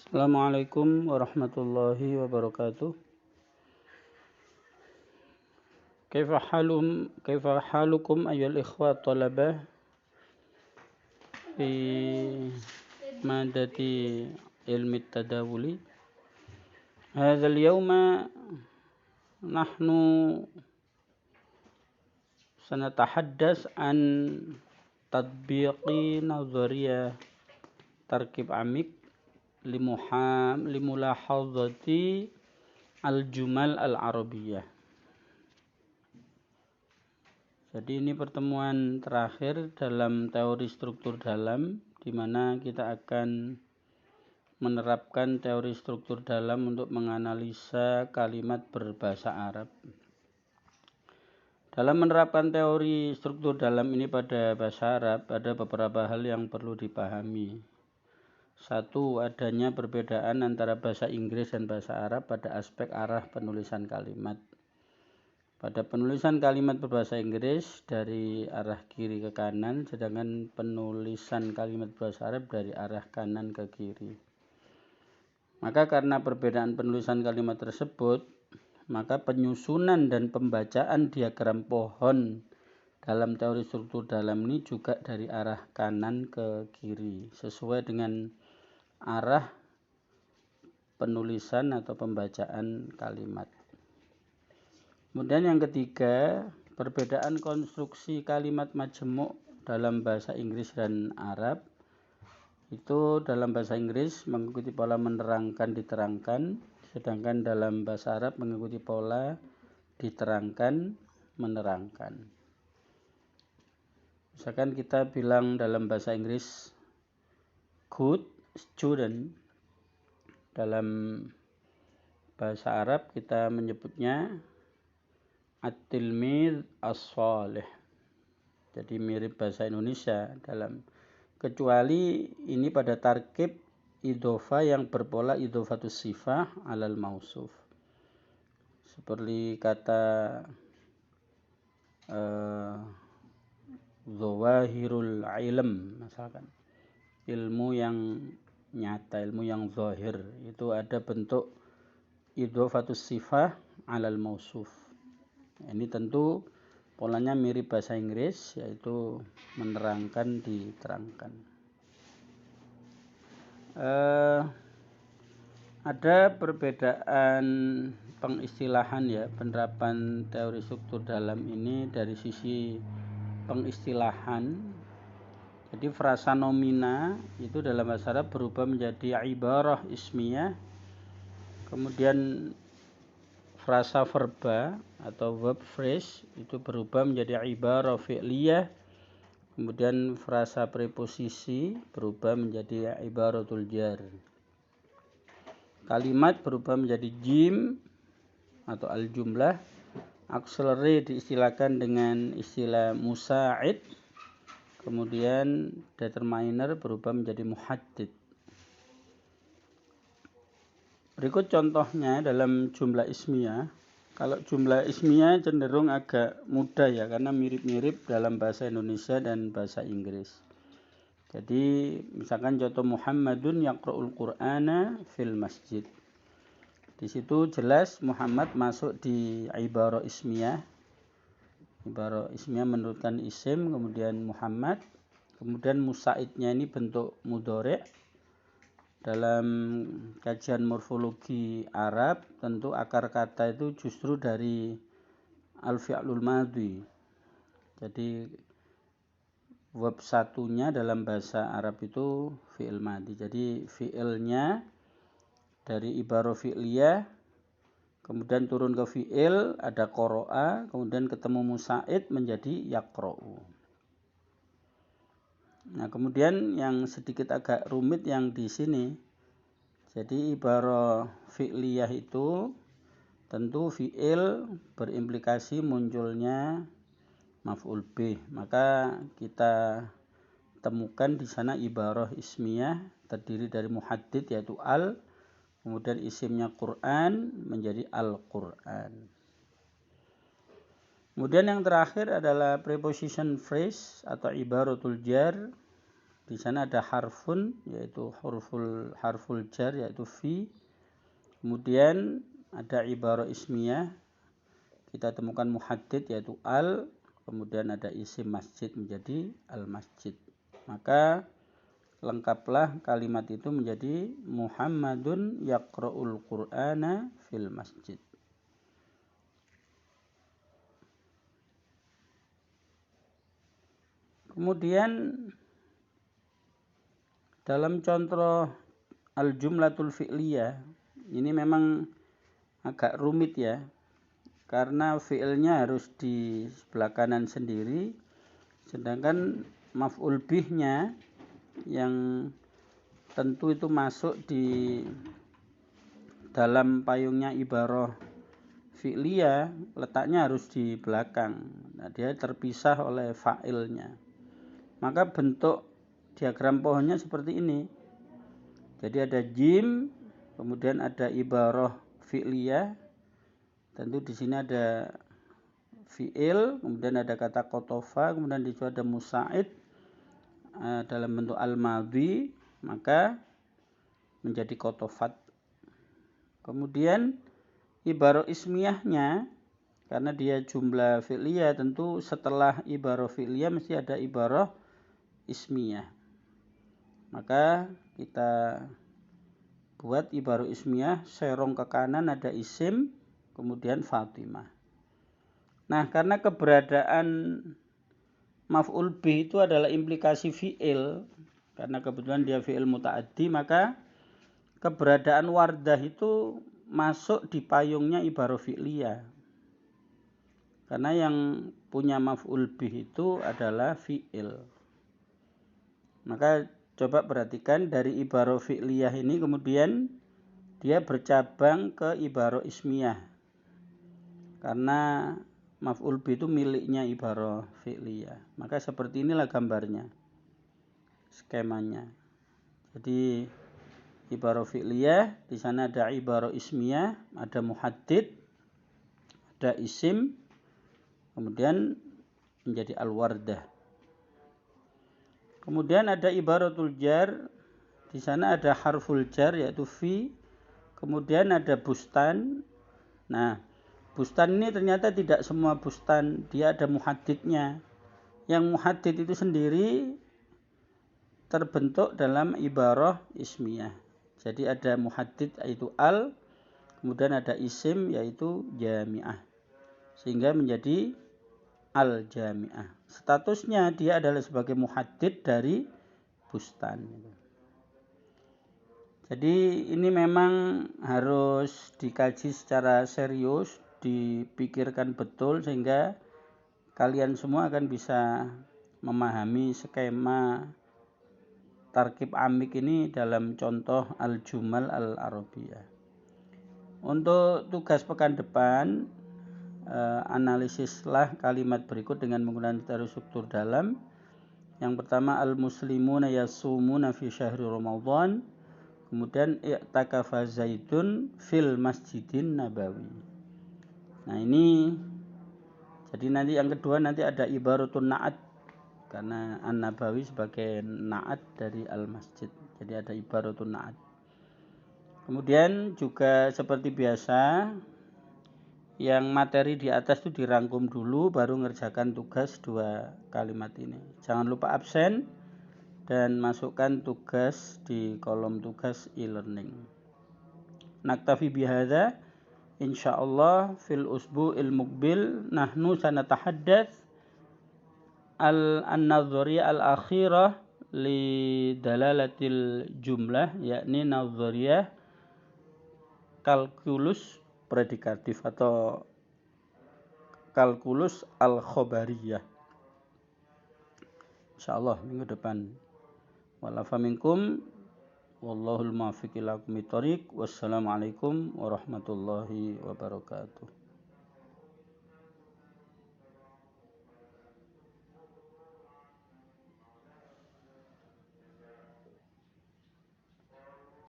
Assalamualaikum warahmatullahi wabarakatuh. Kaifa halukum ayyuhal ikhwa talabah fi madati ilmi tadawuli. Hadzal yawma nahnu sanatahaddas an tatbiqi nazariyah tarkib amik limulahadzati al-jumal al-arabiyah. Jadi ini pertemuan terakhir dalam teori struktur dalam, di mana kita akan menerapkan teori struktur dalam untuk menganalisa kalimat berbahasa Arab. Dalam menerapkan teori struktur dalam ini pada bahasa Arab, ada beberapa hal yang perlu dipahami. Satu, adanya perbedaan antara bahasa Inggris dan bahasa Arab pada aspek arah penulisan kalimat. Pada penulisan kalimat berbahasa Inggris dari arah kiri ke kanan, sedangkan penulisan kalimat berbahasa Arab dari arah kanan ke kiri. Maka karena perbedaan penulisan kalimat tersebut, maka penyusunan dan pembacaan diagram pohon dalam teori struktur dalam ini juga dari arah kanan ke kiri, sesuai dengan arah penulisan atau pembacaan kalimat. Kemudian yang ketiga, perbedaan konstruksi kalimat majemuk dalam bahasa Inggris dan Arab. Itu dalam bahasa Inggris mengikuti pola menerangkan diterangkan, sedangkan dalam bahasa Arab mengikuti pola diterangkan menerangkan. Misalkan kita bilang dalam bahasa Inggris good student, dalam bahasa Arab kita menyebutnya at-tilmidz as-shalih. Jadi mirip bahasa Indonesia dalam, kecuali ini pada tarkib idhofah yang berpola idhofatus sifah alal mausuf. Seperti kata zawahirul ilm, misalkan ilmu yang nyata, ilmu yang zahir, itu ada bentuk idhofatus sifah alal mausuf. Ini tentu polanya mirip bahasa Inggris, yaitu menerangkan diterangkan. Ada perbedaan pengistilahan ya, penerapan teori struktur dalam ini dari sisi pengistilahan. Jadi frasa nomina itu dalam bahasa Arab berubah menjadi ibarah ismiyah, kemudian frasa verba atau verb phrase itu berubah menjadi ibarah fi'liyah, kemudian frasa preposisi berubah menjadi ibaratul jar. Kalimat berubah menjadi jim atau al-jumlah. Auxiliary diistilahkan dengan istilah musa'id, kemudian determiner berubah menjadi muhaddid. Berikut contohnya dalam jumlah ismiyah. Kalau jumlah ismiyah cenderung agak mudah ya, karena mirip-mirip dalam bahasa Indonesia dan bahasa Inggris. Jadi misalkan contoh Muhammadun yaqra'ul Qur'ana fil masjid. Di situ jelas Muhammad masuk di ibarah ismiyah. Ibarah ismiyah menurutkan isim, kemudian Muhammad, kemudian musaidnya ini bentuk mudhari'. Dalam kajian morfologi Arab, tentu akar kata itu justru dari al-fi'lul madhi. Jadi verb satunya dalam bahasa Arab itu fi'il madhi. Jadi fi'ilnya dari ibarah fi'liyah, kemudian turun ke fi'il, ada qara'a, kemudian ketemu musa'id menjadi yaqra'u. Nah, kemudian yang sedikit agak rumit yang di sini. Jadi ibarah fi'liyah itu tentu fi'il berimplikasi munculnya maf'ul bih. Maka kita temukan di sana ibarah ismiyah terdiri dari muhaddid yaitu al, kemudian isimnya Quran menjadi al-Quran. Kemudian yang terakhir adalah preposition phrase atau ibaratul jar. Di sana ada harfun, yaitu harful jar, yaitu fi. Kemudian ada ibarah ismiyah, kita temukan muhaddid, yaitu al. Kemudian ada isim masjid menjadi al-masjid. Maka lengkaplah kalimat itu menjadi Muhammadun yaqra'ul Qur'ana fil masjid. Kemudian dalam contoh al-jumlatul fi'liyah, ini memang agak rumit ya, karena fi'ilnya harus di sebelah kanan sendiri, sedangkan maf'ul bihnya yang tentu itu masuk di dalam payungnya ibarah fi'liyah, letaknya harus di belakang. Nah, dia terpisah oleh fa'ilnya. Maka bentuk diagram pohonnya seperti ini. Jadi ada jim, kemudian ada ibarah fi'liyah. Tentu di sini ada fi'il, kemudian ada kata kotofa, kemudian di situ ada musa'id dalam bentuk al-madhi, maka menjadi kotofat. Kemudian ibarah ismiyahnya, karena dia jumlah fi'liyah, tentu setelah ibarah fi'liyah mesti ada ibarah ismiyah. Maka kita buat ibarah ismiyah, serong ke kanan ada isim, kemudian Fatimah. Nah, karena keberadaan maf'ul bih itu adalah implikasi fi'il, karena kebetulan dia fi'il muta'addi, maka keberadaan wardah itu masuk di payungnya ibarah fi'liyah. Karena yang punya maf'ul bih itu adalah fi'il. Maka coba perhatikan dari ibarah fi'liyah ini kemudian dia bercabang ke ibarah ismiyah. Karena maf'ul bih itu miliknya ibarah fi'liyah. Maka seperti inilah gambarnya, skemanya. Jadi ibarah fi'liyah, di sana ada ibarah ismiyah, ada muhaddid, ada isim, kemudian menjadi al-wardah. Kemudian ada ibaratul jar, di sana ada harful jar yaitu fi, kemudian ada bustan. Nah, bustan ini ternyata tidak semua bustan, dia ada muhaddidnya. Yang muhaddid itu sendiri terbentuk dalam ibarah ismiyah. Jadi ada muhaddid yaitu al, kemudian ada isim yaitu jami'ah, sehingga menjadi al-jami'ah. Statusnya dia adalah sebagai muhaddid dari bustan. Jadi ini memang harus dikaji secara serius, dipikirkan betul sehingga kalian semua akan bisa memahami skema tarkib amik ini dalam contoh al-jumal al-arabiyah. Untuk tugas pekan depan, analisislah kalimat berikut dengan menggunakan struktur dalam. Yang pertama, al-muslimuna yasumuna fi syahri Ramadan. Kemudian i'takafa Zaidun fil masjidin nabawi. Nah, ini jadi nanti yang kedua nanti ada ibaratun na'at, karena an-nabawi sebagai na'at dari al-masjid. Jadi ada ibaratun na'at. Kemudian juga seperti biasa, yang materi di atas itu dirangkum dulu baru ngerjakan tugas dua kalimat ini. Jangan lupa absen dan masukkan tugas di kolom tugas e-learning. Naktafi bihadza, insyaallah fil usbu'il muqbil nahnu sanatahaddath an-nadhariyah al-akhirah li dalalatil jumlah, yakni nadhariyah kalkulus predikatif atau kalkulus al-khobariyah. Insyaallah minggu depan. Walafa minkum wallahul muwaffiq ila aqwamit thoriq. Wassalamualaikum warahmatullahi wabarakatuh.